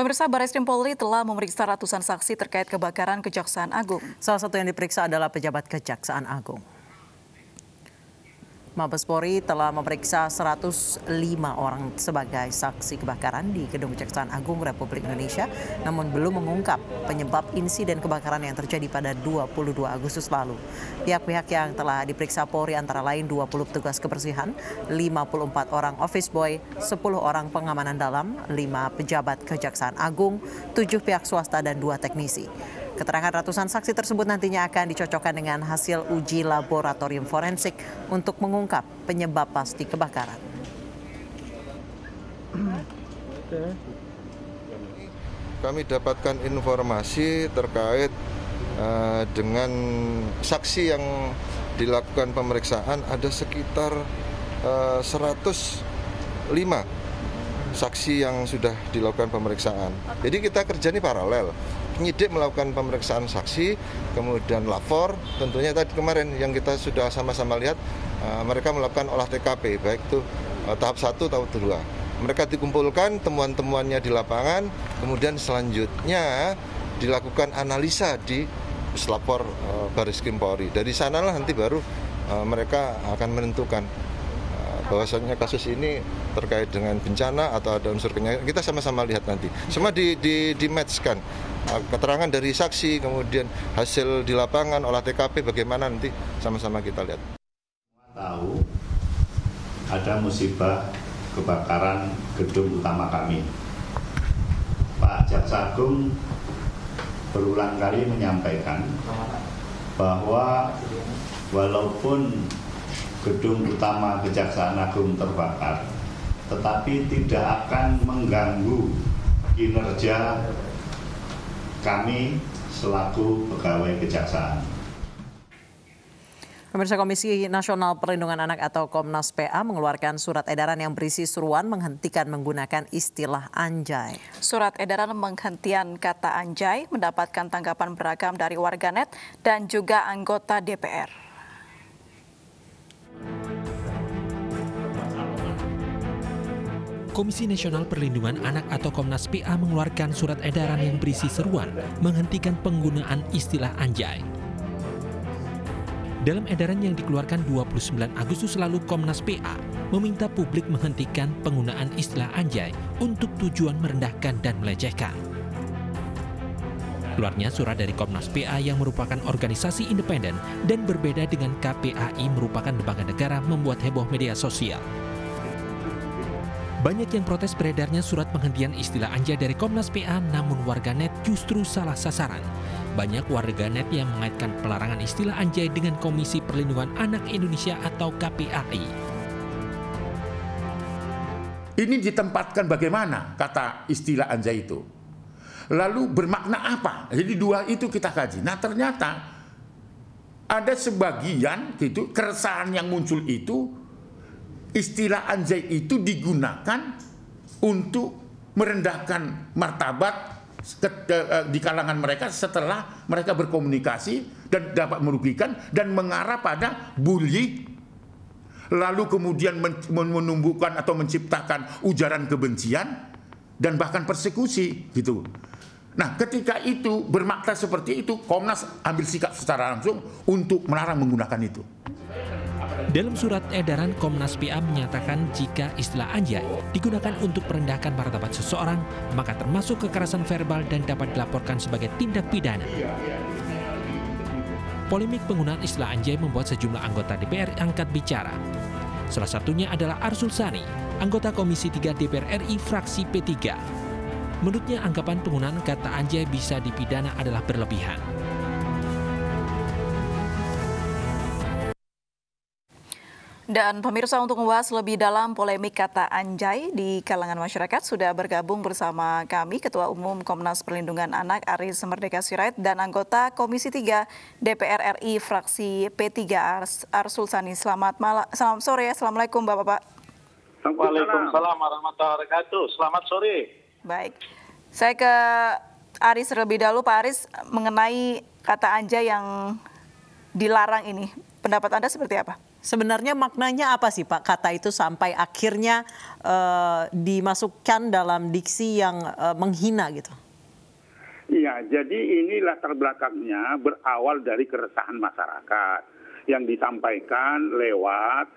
Pemirsa, Barreskrim Polri telah memeriksa ratusan saksi terkait kebakaran Kejaksaan Agung. Salah satu yang diperiksa adalah pejabat Kejaksaan Agung. Mabes Polri telah memeriksa 105 orang sebagai saksi kebakaran di Gedung Kejaksaan Agung Republik Indonesia, namun belum mengungkap penyebab insiden kebakaran yang terjadi pada 22 Agustus lalu. Pihak-pihak yang telah diperiksa Polri antara lain 20 petugas kebersihan, 54 orang office boy, 10 orang pengamanan dalam, 5 pejabat Kejaksaan Agung, 7 pihak swasta dan 2 teknisi. Keterangan ratusan saksi tersebut nantinya akan dicocokkan dengan hasil uji laboratorium forensik untuk mengungkap penyebab pasti kebakaran. Kami dapatkan informasi terkait dengan saksi yang dilakukan pemeriksaan ada sekitar 105 saksi yang sudah dilakukan pemeriksaan. Jadi kita kerja ini paralel. Penyidik melakukan pemeriksaan saksi, kemudian lapor. Tentunya tadi kemarin yang kita sudah sama-sama lihat, mereka melakukan olah TKP, baik itu tahap 1, tahap 2. Mereka dikumpulkan temuan-temuannya di lapangan, kemudian selanjutnya dilakukan analisa di Puslapor Barreskrim Polri. Dari sanalah nanti baru mereka akan menentukan bahwasannya kasus ini terkait dengan bencana atau ada unsur kenyamanan. Kita sama-sama lihat nanti. Semua di-matchkan. Keterangan dari saksi, kemudian hasil di lapangan, olah TKP bagaimana nanti sama-sama kita lihat. Tahu ada musibah kebakaran gedung utama kami. Pak Jaksa Agung berulang kali menyampaikan bahwa walaupun gedung utama Kejaksaan Agung terbakar, tetapi tidak akan mengganggu kinerja kami selaku pegawai kejaksaan. Pemirsa, Komisi Nasional Perlindungan Anak atau Komnas PA mengeluarkan surat edaran yang berisi seruan menghentikan menggunakan istilah anjay. Surat edaran penghentian kata anjay mendapatkan tanggapan beragam dari warganet dan juga anggota DPR. Komisi Nasional Perlindungan Anak atau Komnas PA mengeluarkan surat edaran yang berisi seruan menghentikan penggunaan istilah anjay. Dalam edaran yang dikeluarkan 29 Agustus lalu, Komnas PA meminta publik menghentikan penggunaan istilah anjay untuk tujuan merendahkan dan melecehkan. Keluarnya surat dari Komnas PA yang merupakan organisasi independen dan berbeda dengan KPAI merupakan lembaga negara membuat heboh media sosial. Banyak yang protes beredarnya surat penghentian istilah anjay dari Komnas PA, namun warganet justru salah sasaran. Banyak warganet yang mengaitkan pelarangan istilah anjay dengan Komisi Perlindungan Anak Indonesia atau KPAI. Ini ditempatkan bagaimana kata istilah anjay itu? Lalu bermakna apa? Jadi dua itu kita kaji. Nah ternyata ada sebagian gitu keresahan yang muncul itu, istilah anjay itu digunakan untuk merendahkan martabat di kalangan mereka setelah mereka berkomunikasi dan dapat merugikan dan mengarah pada bully, lalu kemudian menumbuhkan atau menciptakan ujaran kebencian dan bahkan persekusi gitu. Nah, ketika itu bermakna seperti itu, Komnas ambil sikap secara langsung untuk melarang menggunakan itu. Dalam surat edaran, Komnas PA menyatakan jika istilah anjay digunakan untuk merendahkan martabat seseorang, maka termasuk kekerasan verbal dan dapat dilaporkan sebagai tindak pidana. Polemik penggunaan istilah anjay membuat sejumlah anggota DPR angkat bicara. Salah satunya adalah Arsul Sani, anggota Komisi 3 DPR RI fraksi P3. Menurutnya anggapan penggunaan kata anjay bisa dipidana adalah berlebihan. Dan pemirsa, untuk membahas lebih dalam polemik kata anjay di kalangan masyarakat sudah bergabung bersama kami Ketua Umum Komnas Perlindungan Anak Aris Merdeka Sirait dan anggota Komisi 3 DPR RI fraksi P3 Arsul Sani. Selamat sore, Assalamualaikum Bapak-Bapak. Waalaikumsalam warahmatullahi wabarakatuh. Selamat sore. Baik, saya ke Aris terlebih dahulu. Pak Aris, mengenai kata anjay yang dilarang ini, pendapat Anda seperti apa? Sebenarnya maknanya apa sih Pak kata itu sampai akhirnya dimasukkan dalam diksi yang menghina gitu? Iya, jadi ini latar belakangnya berawal dari keresahan masyarakat yang disampaikan lewat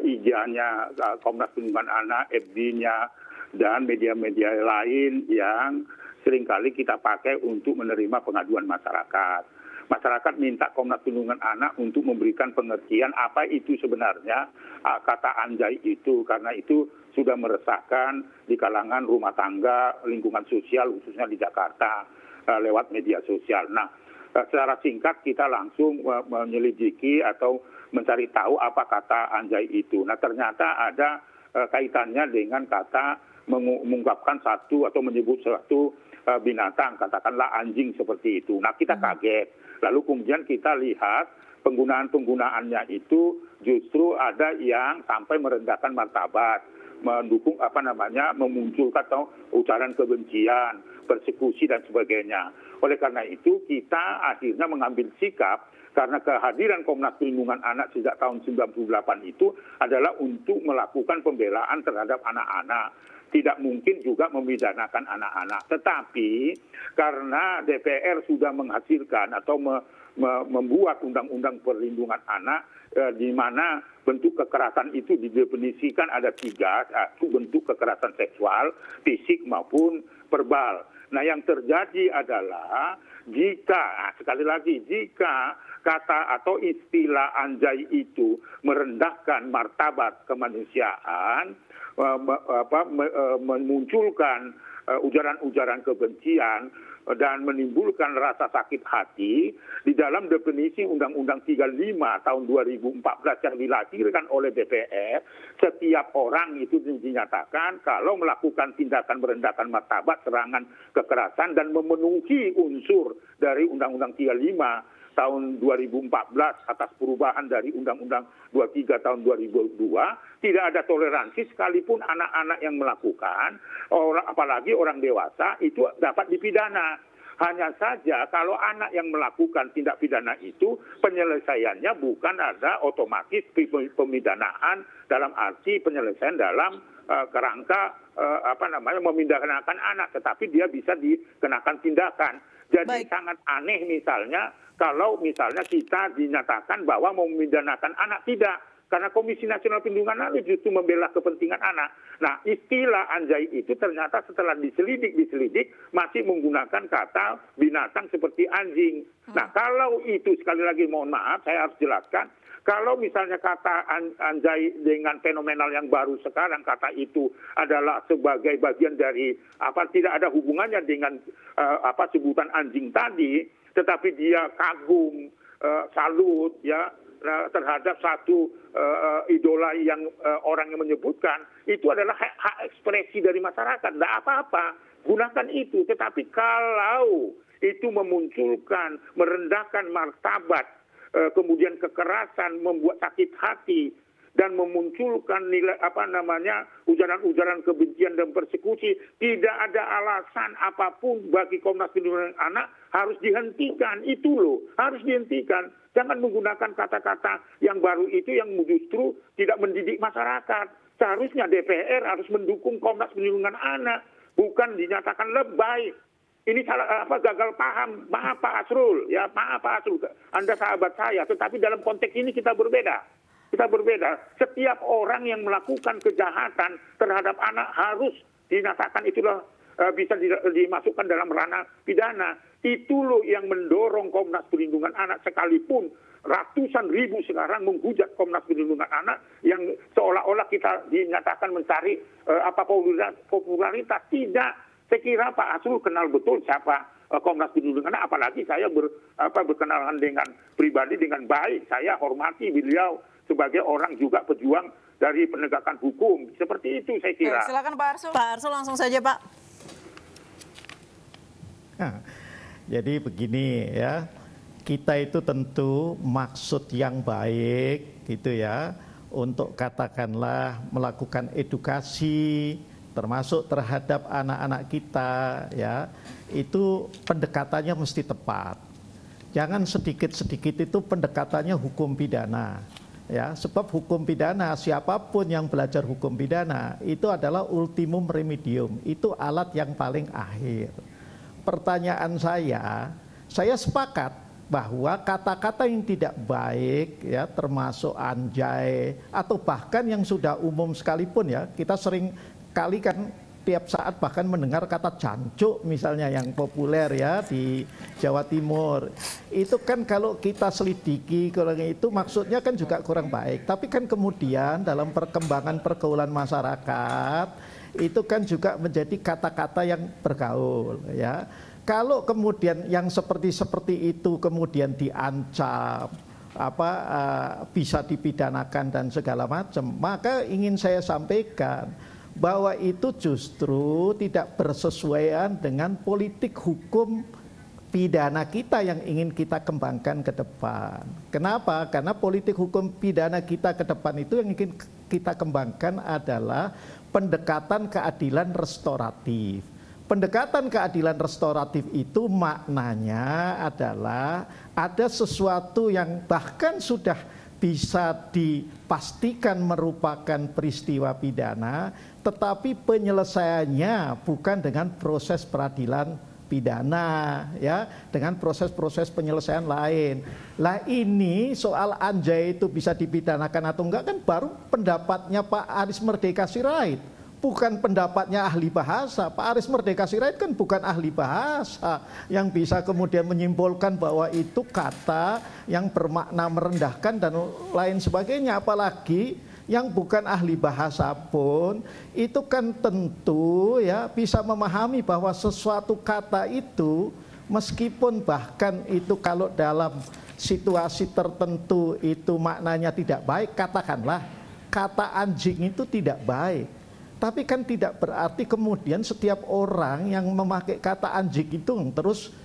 IG-nya Komnas Perlindungan Anak, FB-nya, dan media-media lain yang seringkali kita pakai untuk menerima pengaduan masyarakat. Masyarakat minta Komnas Perlindungan Anak untuk memberikan pengertian apa itu sebenarnya kata anjay itu, karena itu sudah meresahkan di kalangan rumah tangga, lingkungan sosial khususnya di Jakarta lewat media sosial. Nah, secara singkat kita langsung menyelidiki atau mencari tahu apa kata anjay itu. Nah, ternyata ada kaitannya dengan kata mengungkapkan satu atau menyebut satu binatang, katakanlah anjing seperti itu. Nah, kita kaget. Lalu kemudian kita lihat penggunaannya itu justru ada yang sampai merendahkan martabat, mendukung memunculkan atau ujaran kebencian, persekusi dan sebagainya. Oleh karena itu kita akhirnya mengambil sikap karena kehadiran Komnas Perlindungan Anak sejak tahun 98 itu adalah untuk melakukan pembelaan terhadap anak-anak. Tidak mungkin juga memidanakan anak-anak. Tetapi karena DPR sudah menghasilkan atau membuat undang-undang perlindungan anak di mana bentuk kekerasan itu didefinisikan ada 3, satu bentuk kekerasan seksual, fisik maupun verbal. Nah, yang terjadi adalah jika, sekali lagi, jika kata atau istilah anjay itu merendahkan martabat kemanusiaan, memunculkan ujaran-ujaran kebencian dan menimbulkan rasa sakit hati di dalam definisi Undang-Undang 35 tahun 2014 yang dilahirkan oleh DPR, setiap orang itu dinyatakan kalau melakukan tindakan merendahkan martabat, serangan, kekerasan dan memenuhi unsur dari Undang-Undang 35 tahun 2014 atas perubahan dari Undang-Undang 23 tahun 2002, tidak ada toleransi sekalipun anak-anak yang melakukan, apalagi orang dewasa, itu dapat dipidana. Hanya saja kalau anak yang melakukan tindak pidana itu penyelesaiannya bukan ada otomatis pemidanaan dalam arti penyelesaian dalam kerangka memidanakan anak, tetapi dia bisa dikenakan tindakan. Jadi sangat aneh misalnya kalau misalnya kita dinyatakan bahwa memidanakan anak, tidak. Karena Komisi Nasional Perlindungan Anak justru membela kepentingan anak. Nah, istilah anjay itu ternyata setelah diselidik masih menggunakan kata binatang seperti anjing. Nah, kalau itu sekali lagi mohon maaf saya harus jelaskan, kalau misalnya kata anjay dengan fenomenal yang baru sekarang, kata itu adalah sebagai bagian dari tidak ada hubungannya dengan sebutan anjing tadi, tetapi dia kagum, salut ya terhadap satu idola yang orang yang menyebutkan, itu adalah hak ekspresi dari masyarakat, tidak apa-apa, gunakan itu. Tetapi kalau itu memunculkan, merendahkan martabat, kemudian kekerasan, membuat sakit hati, dan memunculkan nilai ujaran-ujaran kebencian dan persekusi, tidak ada alasan apapun bagi Komnas Perlindungan Anak harus dihentikan. Itu loh, harus dihentikan. Jangan menggunakan kata-kata yang baru itu yang justru tidak mendidik masyarakat. Seharusnya DPR harus mendukung Komnas Perlindungan Anak, bukan dinyatakan lebay. Ini gagal paham. Maaf Pak Asrul, ya maaf Pak Asrul, Anda sahabat saya, tetapi dalam konteks ini kita berbeda. Kita berbeda. Setiap orang yang melakukan kejahatan terhadap anak harus dinyatakan itulah bisa dimasukkan dalam ranah pidana. Itu loh yang mendorong Komnas Perlindungan Anak, sekalipun ratusan ribu sekarang menghujat Komnas Perlindungan Anak yang seolah-olah kita dinyatakan mencari popularitas. Tidak. Saya kira Pak Asrul kenal betul siapa Komnas Perlindungan Anak, apalagi saya berkenalan dengan pribadi dengan baik. Saya hormati beliau sebagai orang juga pejuang dari penegakan hukum. Seperti itu saya kira. Silakan Pak Arsul. Pak Arsul langsung saja Pak. Nah, jadi begini ya, kita itu tentu maksud yang baik gitu ya, untuk katakanlah melakukan edukasi termasuk terhadap anak-anak kita ya, itu pendekatannya mesti tepat. Jangan sedikit-sedikit itu pendekatannya hukum pidana. Ya, sebab hukum pidana, siapapun yang belajar hukum pidana itu adalah ultimum remedium, itu alat yang paling akhir. Pertanyaan saya sepakat bahwa kata-kata yang tidak baik ya, termasuk anjay atau bahkan yang sudah umum sekalipun ya, kita sering kali kan tiap saat bahkan mendengar kata jancuk misalnya yang populer ya di Jawa Timur. Itu kan kalau kita selidiki kurang itu maksudnya kan juga kurang baik. Tapi kan kemudian dalam perkembangan pergaulan masyarakat itu kan juga menjadi kata-kata yang bergaul ya. Kalau kemudian yang seperti itu kemudian diancam bisa dipidanakan dan segala macam, maka ingin saya sampaikan bahwa itu justru tidak bersesuaian dengan politik hukum pidana kita yang ingin kita kembangkan ke depan. Kenapa? Karena politik hukum pidana kita ke depan itu yang ingin kita kembangkan adalah pendekatan keadilan restoratif. Pendekatan keadilan restoratif itu maknanya adalah ada sesuatu yang bahkan sudah bisa dipastikan merupakan peristiwa pidana, tetapi penyelesaiannya bukan dengan proses peradilan pidana ya, dengan proses-proses penyelesaian lain. Lah ini soal anjay itu bisa dipidanakan atau enggak kan baru pendapatnya Pak Aris Merdeka Sirait, bukan pendapatnya ahli bahasa. Pak Aris Merdeka Sirait kan bukan ahli bahasa yang bisa kemudian menyimpulkan bahwa itu kata yang bermakna merendahkan dan lain sebagainya. Apalagi yang bukan ahli bahasa pun itu kan tentu ya bisa memahami bahwa sesuatu kata itu meskipun bahkan itu kalau dalam situasi tertentu itu maknanya tidak baik, katakanlah kata anjing itu tidak baik. Tapi kan tidak berarti kemudian setiap orang yang memakai kata anjing itu terus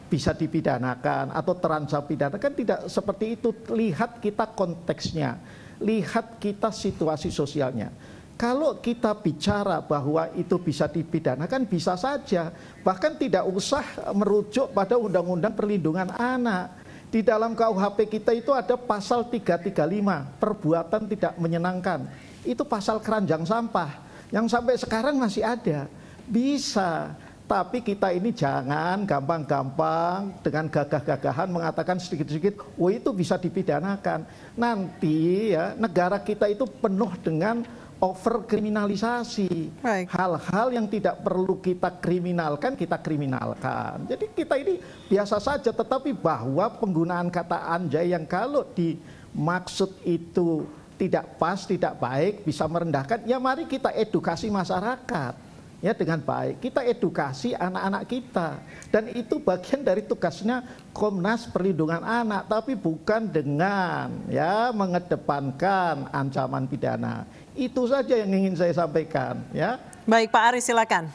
bisa dipidanakan atau terancam pidana, kan tidak seperti itu. Lihat kita konteksnya, lihat kita situasi sosialnya. Kalau kita bicara bahwa itu bisa dipidanakan, bisa saja. Bahkan tidak usah merujuk pada Undang-Undang Perlindungan Anak. Di dalam KUHP kita itu ada pasal 335, perbuatan tidak menyenangkan. Itu pasal keranjang sampah yang sampai sekarang masih ada. Bisa, tapi kita ini jangan gampang-gampang dengan gagah-gagahan mengatakan sedikit-sedikit, oh itu bisa dipidanakan. Nanti ya negara kita itu penuh dengan overkriminalisasi. Hal-hal yang tidak perlu kita kriminalkan, kita kriminalkan. Jadi kita ini biasa saja, tetapi bahwa penggunaan kata anjay yang kalau dimaksud itu tidak pas, tidak baik, bisa merendahkan, ya mari kita edukasi masyarakat ya dengan baik. Kita edukasi anak-anak kita, dan itu bagian dari tugasnya Komnas Perlindungan Anak, tapi bukan dengan ya mengedepankan ancaman pidana. Itu saja yang ingin saya sampaikan ya. Baik Pak Aris, silakan.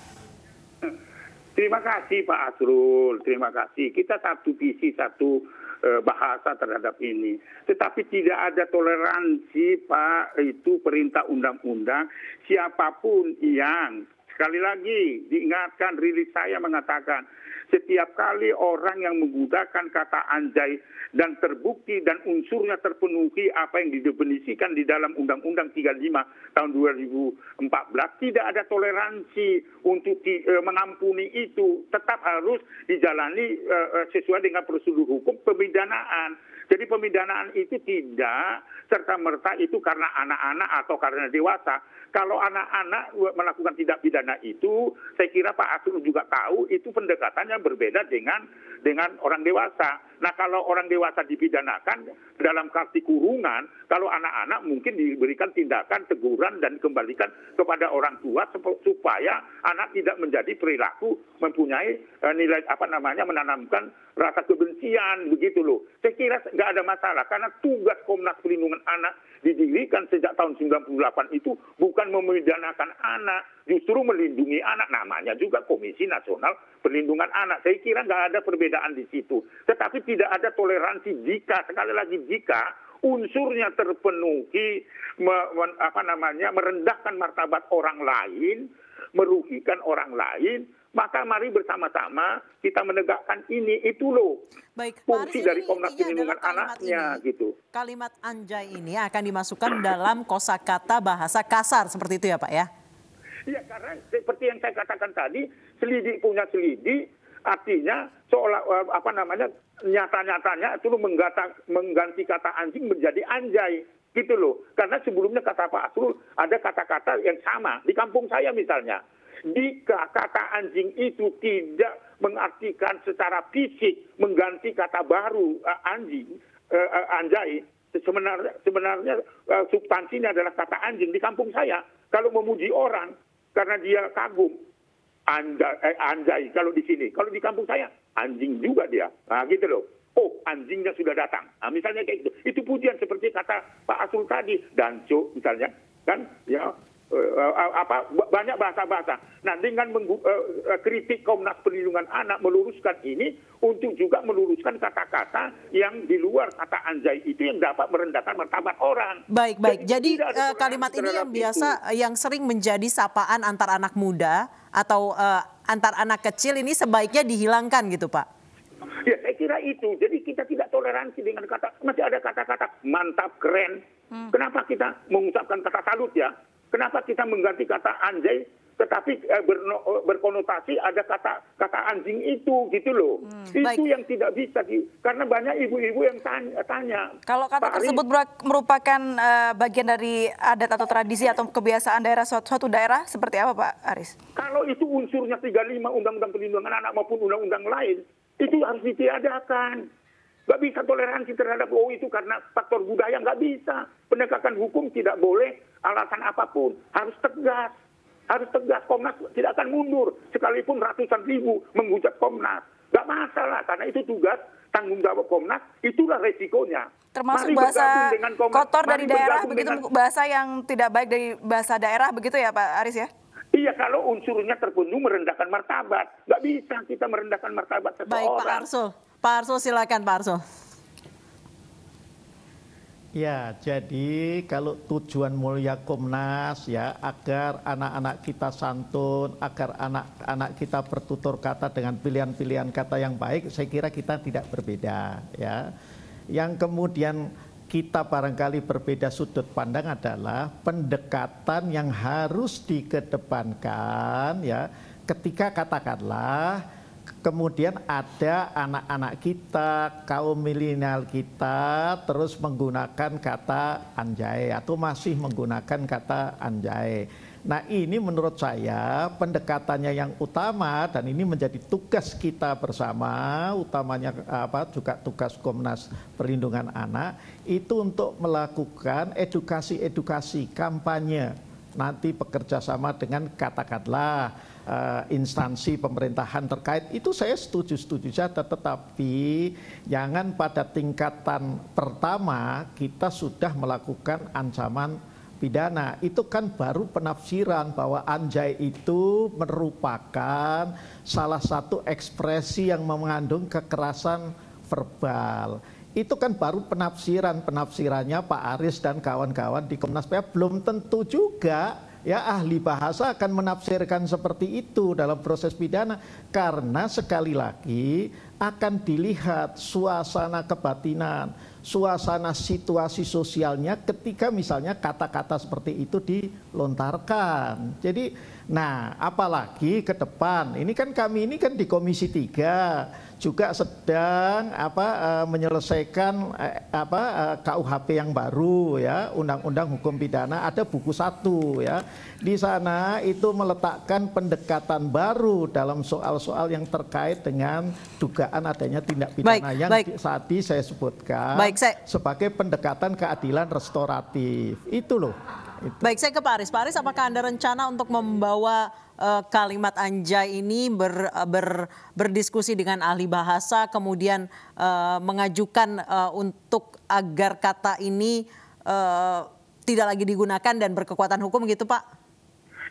Terima kasih Pak Asrul, terima kasih. Kita satu visi, satu bahasa terhadap ini. Tetapi tidak ada toleransi Pak, itu perintah undang-undang. Siapapun yang, sekali lagi diingatkan, rilis saya mengatakan, setiap kali orang yang menggunakan kata anjay dan terbukti dan unsurnya terpenuhi apa yang didefinisikan di dalam Undang-Undang 35 tahun 2014, tidak ada toleransi untuk mengampuni itu. Tetap harus dijalani sesuai dengan prosedur hukum pemidanaan. Jadi pemidanaan itu tidak serta-merta itu karena anak-anak atau karena dewasa. Kalau anak-anak melakukan tindak pidana itu, saya kira Pak Asrul juga tahu, itu pendekatannya berbeda dengan orang dewasa. Nah kalau orang dewasa dipidanakan dalam kasus kurungan, kalau anak-anak mungkin diberikan tindakan teguran dan dikembalikan kepada orang tua supaya anak tidak menjadi perilaku mempunyai nilai menanamkan rasa kebencian begitu loh. Saya kira nggak ada masalah karena tugas Komnas Perlindungan Anak didirikan sejak tahun 98 itu bukan memidanakan anak, justru melindungi anak. Namanya juga Komisi Nasional Perlindungan Anak. Saya kira nggak ada perbedaan di situ. Tetapi tidak ada toleransi jika, sekali lagi jika unsurnya terpenuhi, merendahkan martabat orang lain, merugikan orang lain, Maka mari bersama-sama kita menegakkan ini, itu loh. Baik, fungsi Pak Aris, dari ini Komnas intinya Perlindungan adalah kalimat Anaknya ini, gitu. Kalimat anjay ini akan dimasukkan dalam kosakata bahasa kasar seperti itu ya Pak ya? Ya, karena seperti yang saya katakan tadi, selidik punya selidik, artinya seolah nyata-nyatanya itu mengganti kata anjing menjadi anjay gitu loh. Karena sebelumnya kata Pak Asrul ada kata-kata yang sama di kampung saya misalnya. Jika kata anjing itu tidak mengartikan secara fisik mengganti kata baru anjay, sebenarnya substansinya adalah kata anjing di kampung saya. Kalau memuji orang karena dia kagum, anjay kalau di sini. Kalau di kampung saya, anjing juga dia. Nah gitu loh. Oh, anjingnya sudah datang. Nah, misalnya kayak gitu. Itu pujian seperti kata Pak Asrul tadi. Danco misalnya. Kan ya banyak bahasa-bahasa. Nah, dengan kritik Komnas Perlindungan Anak meluruskan ini untuk juga meluruskan kata-kata yang di luar kata anjay itu yang dapat merendahkan martabat orang. Baik. Jadi kalimat ini yang biasa yang sering menjadi sapaan antar anak muda atau antar anak kecil ini sebaiknya dihilangkan gitu, Pak. Ya, saya kira itu. Jadi kita tidak toleransi dengan masih ada kata-kata mantap, keren. Kenapa kita mengucapkan kata salut ya? Kenapa kita mengganti kata anjay, tetapi berkonotasi ada kata anjing itu, gitu loh. Itu baik. yang tidak bisa, karena banyak ibu-ibu yang tanya. Kalau kata Pak tersebut merupakan bagian dari adat atau tradisi atau kebiasaan daerah suatu daerah, seperti apa Pak Aris? Kalau itu unsurnya 35 Undang-Undang Perlindungan Anak maupun undang-undang lain, itu harus ditiadakan. Nggak bisa toleransi terhadap itu karena faktor budaya, nggak bisa. Penegakan hukum tidak boleh alasan apapun. Harus tegas. Harus tegas. Komnas tidak akan mundur. Sekalipun ratusan ribu menghujat Komnas. Nggak masalah. Karena itu tugas tanggung jawab Komnas. Itulah resikonya. Termasuk Mari bahasa dengan Komnas. kotor dari daerah, begitu dengan bahasa yang tidak baik dari bahasa daerah, begitu ya Pak Aris ya? Iya, kalau unsurnya terpenuhi merendahkan martabat. Nggak bisa kita merendahkan martabat seseorang. Baik, Pak Arsul. Pak Arsul silakan Pak Arsul. Ya, jadi kalau tujuan mulia Komnas ya agar anak-anak kita santun, agar anak-anak kita bertutur kata dengan pilihan-pilihan kata yang baik, saya kira kita tidak berbeda ya. Yang kemudian kita barangkali berbeda sudut pandang adalah pendekatan yang harus dikedepankan ya ketika katakanlah kemudian ada anak-anak kita, kaum milenial kita terus menggunakan kata anjay atau masih menggunakan kata anjay. Nah, ini menurut saya pendekatannya yang utama dan ini menjadi tugas kita bersama, utamanya juga tugas Komnas Perlindungan Anak itu untuk melakukan edukasi kampanye. Nanti bekerja sama dengan katakanlah instansi pemerintahan terkait, itu saya setuju saja, tetapi jangan pada tingkatan pertama kita sudah melakukan ancaman pidana. Itu kan baru penafsiran bahwa anjay itu merupakan salah satu ekspresi yang mengandung kekerasan verbal. Itu kan baru penafsirannya Pak Aris dan kawan-kawan di Komnas PA. Belum tentu juga ya ahli bahasa akan menafsirkan seperti itu dalam proses pidana, karena sekali lagi akan dilihat suasana kebatinan, suasana situasi sosialnya ketika misalnya kata-kata seperti itu dilontarkan. Jadi nah apalagi ke depan ini kan kami ini kan di Komisi 3 juga sedang menyelesaikan KUHP yang baru ya, Undang-Undang Hukum Pidana, ada buku 1 ya. Di sana itu meletakkan pendekatan baru dalam soal-soal yang terkait dengan dugaan adanya tindak pidana yang saat ini saya sebutkan sebagai pendekatan keadilan restoratif. Itu loh. Itu. Baik, saya ke Pak Aris. Pak Aris, apakah Anda rencana untuk membawa kalimat anjay ini berdiskusi dengan ahli bahasa, kemudian mengajukan untuk agar kata ini tidak lagi digunakan dan berkekuatan hukum gitu Pak?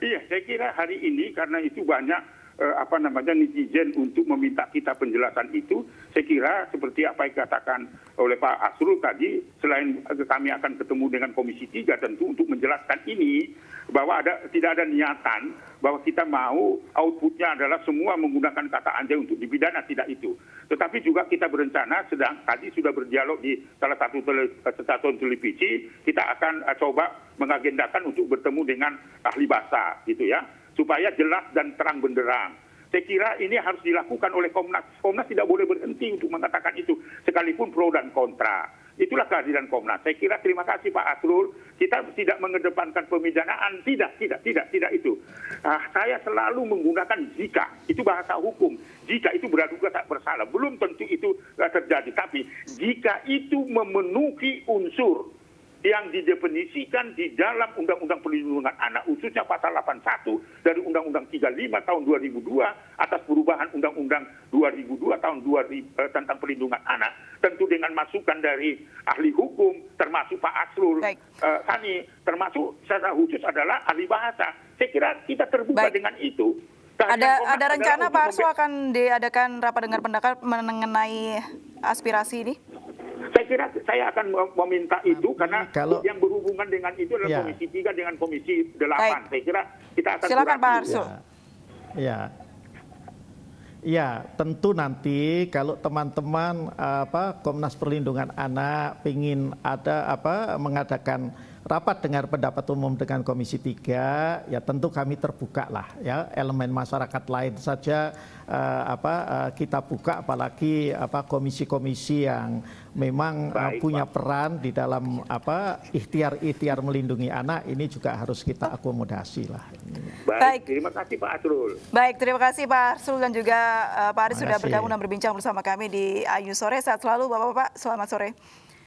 Iya, saya kira hari ini karena itu banyak netizen untuk meminta kita penjelasan itu, saya kira seperti apa yang dikatakan oleh Pak Asrul tadi, selain kami akan ketemu dengan Komisi 3 tentu untuk menjelaskan ini, bahwa tidak ada niatan bahwa kita mau outputnya adalah semua menggunakan kata anjay untuk dipidana, tidak itu. Tetapi juga kita berencana, tadi sudah berdialog di salah satu stasiun televisi, kita akan coba mengagendakan untuk bertemu dengan ahli bahasa, gitu ya, supaya jelas dan terang benderang. Saya kira ini harus dilakukan oleh Komnas. Komnas tidak boleh berhenti untuk mengatakan itu, sekalipun pro dan kontra. Itulah kehadiran Komnas. Saya kira terima kasih Pak Asrul. Kita tidak mengedepankan pemidanaan, tidak itu. Saya selalu menggunakan jika, itu bahasa hukum. Jika itu praduga tak bersalah, belum tentu itu terjadi. Tapi jika itu memenuhi unsur yang didefinisikan di dalam Undang-Undang Perlindungan Anak, khususnya pasal 81 dari Undang-Undang 35 tahun 2002 atas perubahan Undang-Undang 2002 tahun 2000 tentang perlindungan anak, tentu dengan masukan dari ahli hukum, termasuk Pak Asrul, Sani, termasuk secara khusus adalah ahli bahasa. Saya kira kita terbuka dengan itu. Ada rencana Pak Arsul akan diadakan rapat dengar pendapat mengenai aspirasi ini? Saya kira saya akan meminta itu karena yang berhubungan dengan itu adalah Komisi 3 dengan Komisi 8. Saya kira kita akan silakan Pak Arsul. Ya, tentu nanti kalau teman-teman Komnas Perlindungan Anak ingin mengadakan rapat dengar pendapat umum dengan Komisi 3, ya tentu kami terbuka lah ya, elemen masyarakat lain saja kita buka, apalagi komisi-komisi yang memang punya peran di dalam ikhtiar melindungi anak, ini juga harus kita akomodasi lah. Baik, terima kasih Pak Asrul. Baik, terima kasih Pak Arsul dan juga Pak Aris sudah bergabung dan berbincang bersama kami di Ayu Sore. Sehat selalu Bapak-Bapak, selamat sore.